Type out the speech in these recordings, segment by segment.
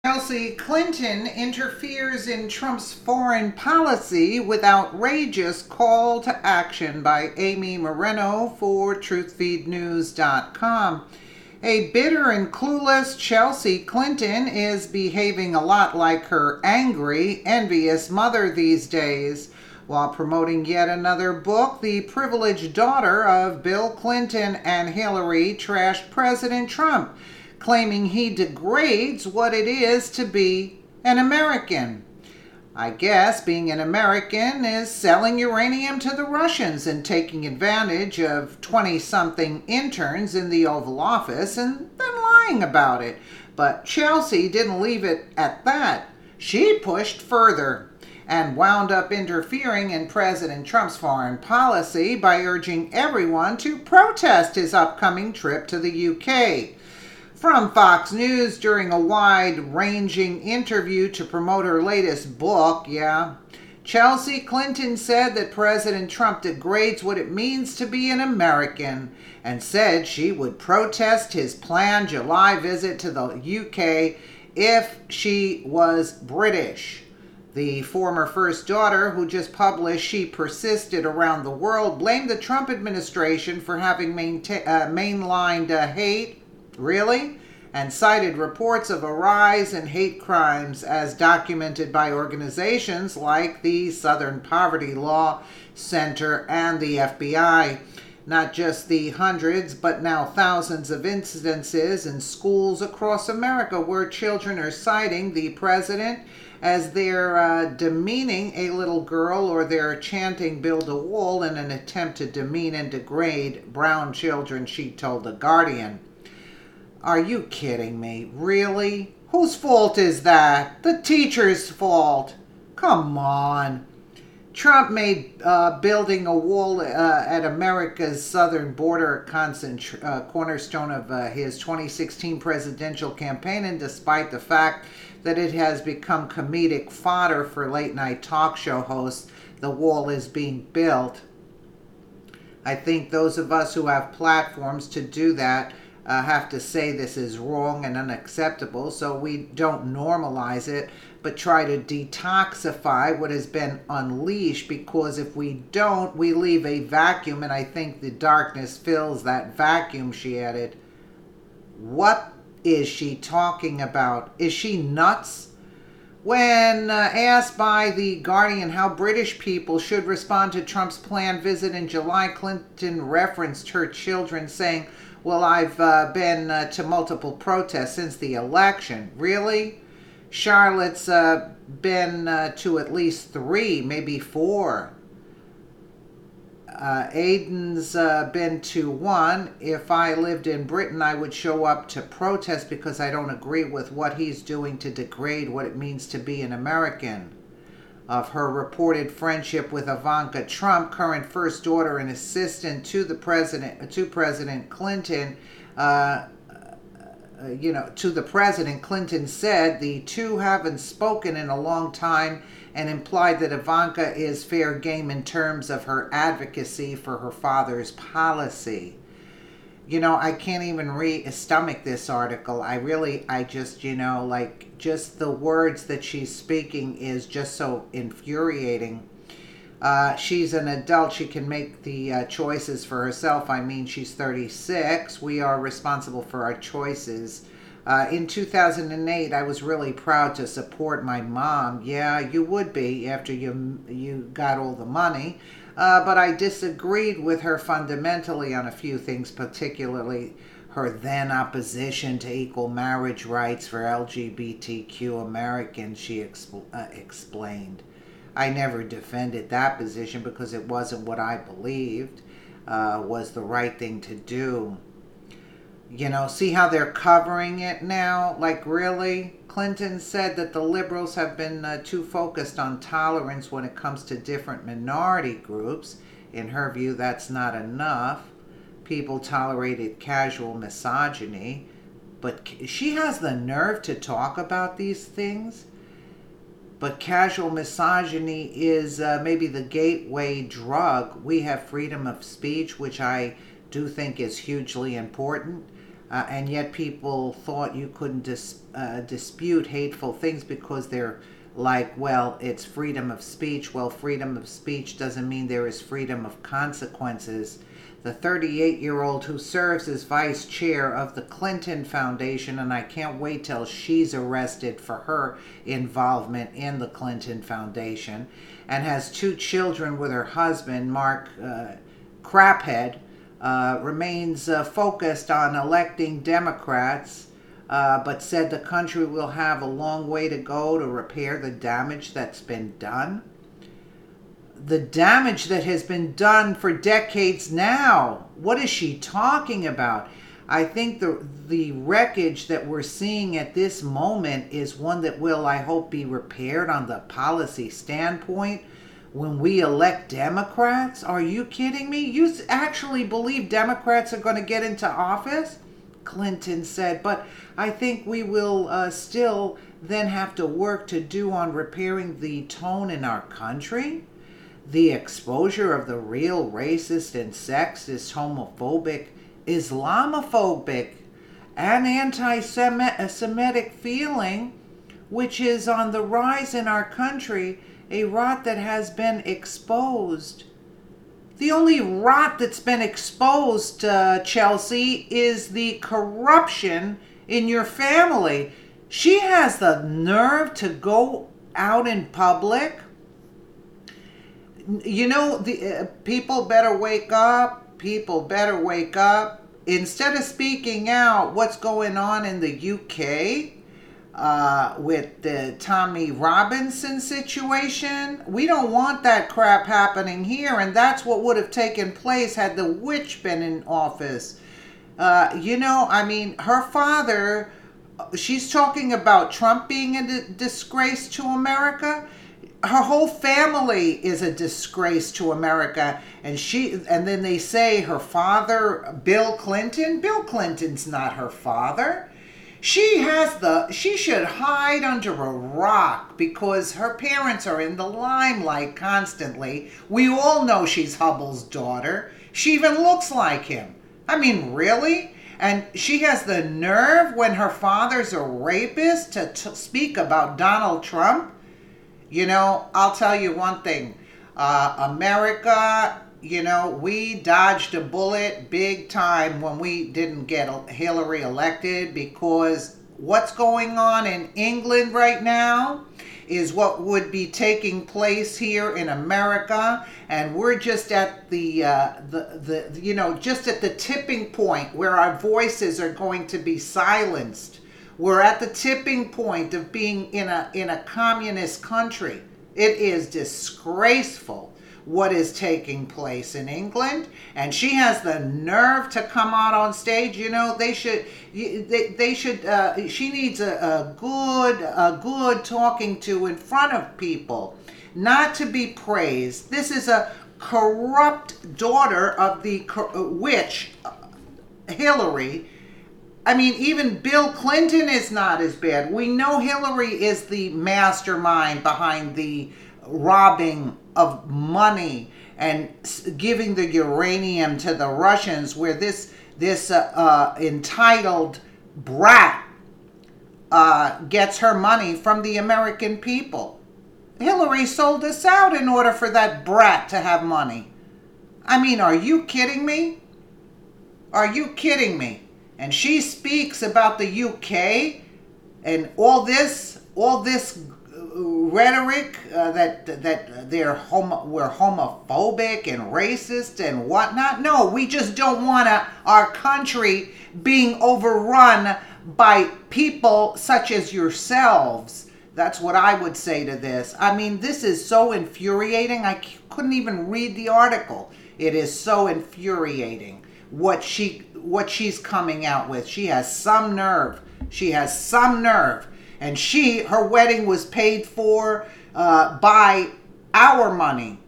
Chelsea Clinton interferes in Trump's foreign policy with outrageous call to action by Amy Moreno for TruthFeedNews.com. A bitter and clueless Chelsea Clinton is behaving a lot like her angry, envious mother these days. While promoting yet another book, the privileged daughter of Bill Clinton and Hillary trashed President Trump, claiming he degrades what it is to be an American. I guess being an American is selling uranium to the Russians and taking advantage of 20-something interns in the Oval Office and then lying about it. But Chelsea didn't leave it at that. She pushed further and wound up interfering in President Trump's foreign policy by urging everyone to protest his upcoming trip to the UK. From Fox News during a wide-ranging interview to promote her latest book, Chelsea Clinton said that President Trump degrades what it means to be an American and said she would protest his planned July visit to the UK if she was British. The former first daughter, who just published She Persisted Around the World, blamed the Trump administration for having mainlined hate. Really? And cited reports of a rise in hate crimes as documented by organizations like the Southern Poverty Law Center and the FBI. Not just the hundreds, but now thousands of incidences in schools across America where children are citing the president as they're demeaning a little girl, or they're chanting "Build a Wall" in an attempt to demean and degrade brown children, she told The Guardian. Are you kidding me? Really? Whose fault is that? The teacher's fault. Come on. Trump made building a wall at America's southern border a cornerstone of his 2016 presidential campaign, and despite the fact that it has become comedic fodder for late-night talk show hosts, the wall is being built. I think those of us who have platforms to do that have to say this is wrong and unacceptable, so we don't normalize it, but try to detoxify what has been unleashed, because if we don't, we leave a vacuum, and I think the darkness fills that vacuum, she added. What is she talking about? Is she nuts? When asked by The Guardian how British people should respond to Trump's planned visit in July, Clinton referenced her children, saying, "Well, I've been to multiple protests since the election." Really? Charlotte's been to at least 3, maybe 4. Aiden's been to 1. If I lived in Britain, I would show up to protest because I don't agree with what he's doing to degrade what it means to be an American. Of her reported friendship with Ivanka Trump, current first daughter and assistant to President Clinton, to the president, Clinton said the two haven't spoken in a long time, and implied that Ivanka is fair game in terms of her advocacy for her father's policy. I can't even stomach this article. Just the words that she's speaking is just so infuriating. She's an adult. She can make the choices for herself. I mean, she's 36. We are responsible for our choices. In 2008, I was really proud to support my mom. Yeah, you would be after you got all the money. But I disagreed with her fundamentally on a few things, particularly her then opposition to equal marriage rights for LGBTQ Americans, she explained. I never defended that position because it wasn't what I believed was the right thing to do. See how they're covering it now? Like, really? Clinton said that the liberals have been too focused on tolerance when it comes to different minority groups. In her view, that's not enough. People tolerated casual misogyny, but she has the nerve to talk about these things. But casual misogyny is maybe the gateway drug. We have freedom of speech, which I do think is hugely important. and yet people thought you couldn't dispute hateful things because they're like, well, it's freedom of speech. Well, freedom of speech doesn't mean there is freedom of consequences. The 38-year-old who serves as vice chair of the Clinton Foundation, and I can't wait till she's arrested for her involvement in the Clinton Foundation, and has 2 children with her husband, Mark Craphead, remains focused on electing Democrats, but said the country will have a long way to go to repair the damage that's been done. The damage that has been done for decades now. What is she talking about? I think the wreckage that we're seeing at this moment is one that will, I hope, be repaired on the policy standpoint when we elect Democrats. Are you kidding me? You actually believe Democrats are going to get into office? Clinton said, but I think we will still then have to work to do on repairing the tone in our country. The exposure of the real racist and sexist, homophobic, Islamophobic, and anti-Semitic feeling, which is on the rise in our country, a rot that has been exposed. The only rot that's been exposed, Chelsea, is the corruption in your family. She has the nerve to go out in public. You know, the people better wake up. People better wake up. Instead of speaking out what's going on in the UK with the Tommy Robinson situation, we don't want that crap happening here, and that's what would have taken place had the witch been in office. Her father, she's talking about Trump being a disgrace to America. Her whole family is a disgrace to America, and then they say her father, Bill Clinton's not her father. She should hide under a rock because her parents are in the limelight constantly. We all know she's Hubble's daughter. She even looks like him. I mean, really? And she has the nerve when her father's a rapist to speak about Donald Trump? You know, I'll tell you one thing. America, we dodged a bullet big time when we didn't get Hillary elected, because what's going on in England right now is what would be taking place here in America, and we're just at just at the tipping point where our voices are going to be silenced. We're at the tipping point of being in a communist country. It is disgraceful what is taking place in England, and she has the nerve to come out on stage. She needs a good talking to in front of people, not to be praised. This is a corrupt daughter of the witch, Hillary. I mean, even Bill Clinton is not as bad. We know Hillary is the mastermind behind the robbing of money and giving the uranium to the Russians, where this entitled brat gets her money from the American people. Hillary sold us out in order for that brat to have money. I mean, are you kidding me? Are you kidding me? And she speaks about the UK and all this rhetoric that we're homophobic and racist and whatnot. No, we just don't want our country being overrun by people such as yourselves. That's what I would say to this. I mean, this is so infuriating. I couldn't even read the article. It is so infuriating what she's coming out with. She has some nerve. She has some nerve. And her wedding was paid for by our money.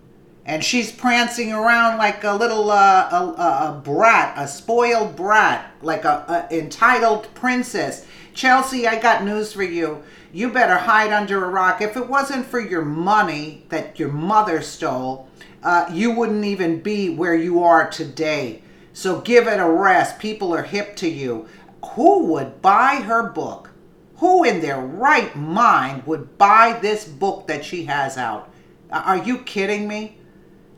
And she's prancing around like a little a brat, a spoiled brat, like a entitled princess. Chelsea, I got news for you. You better hide under a rock. If it wasn't for your money that your mother stole, you wouldn't even be where you are today. So give it a rest. People are hip to you. Who would buy her book? Who in their right mind would buy this book that she has out? Are you kidding me?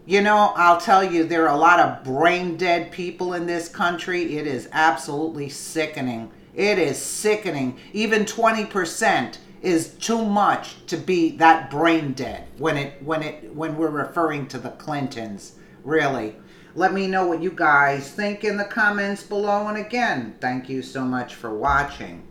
You know, I'll tell you, there are a lot of brain dead people in this country. It is absolutely sickening. It is sickening. Even 20% is too much to be that brain dead when we're referring to the Clintons. Really. Let me know what you guys think in the comments below. And again, thank you so much for watching.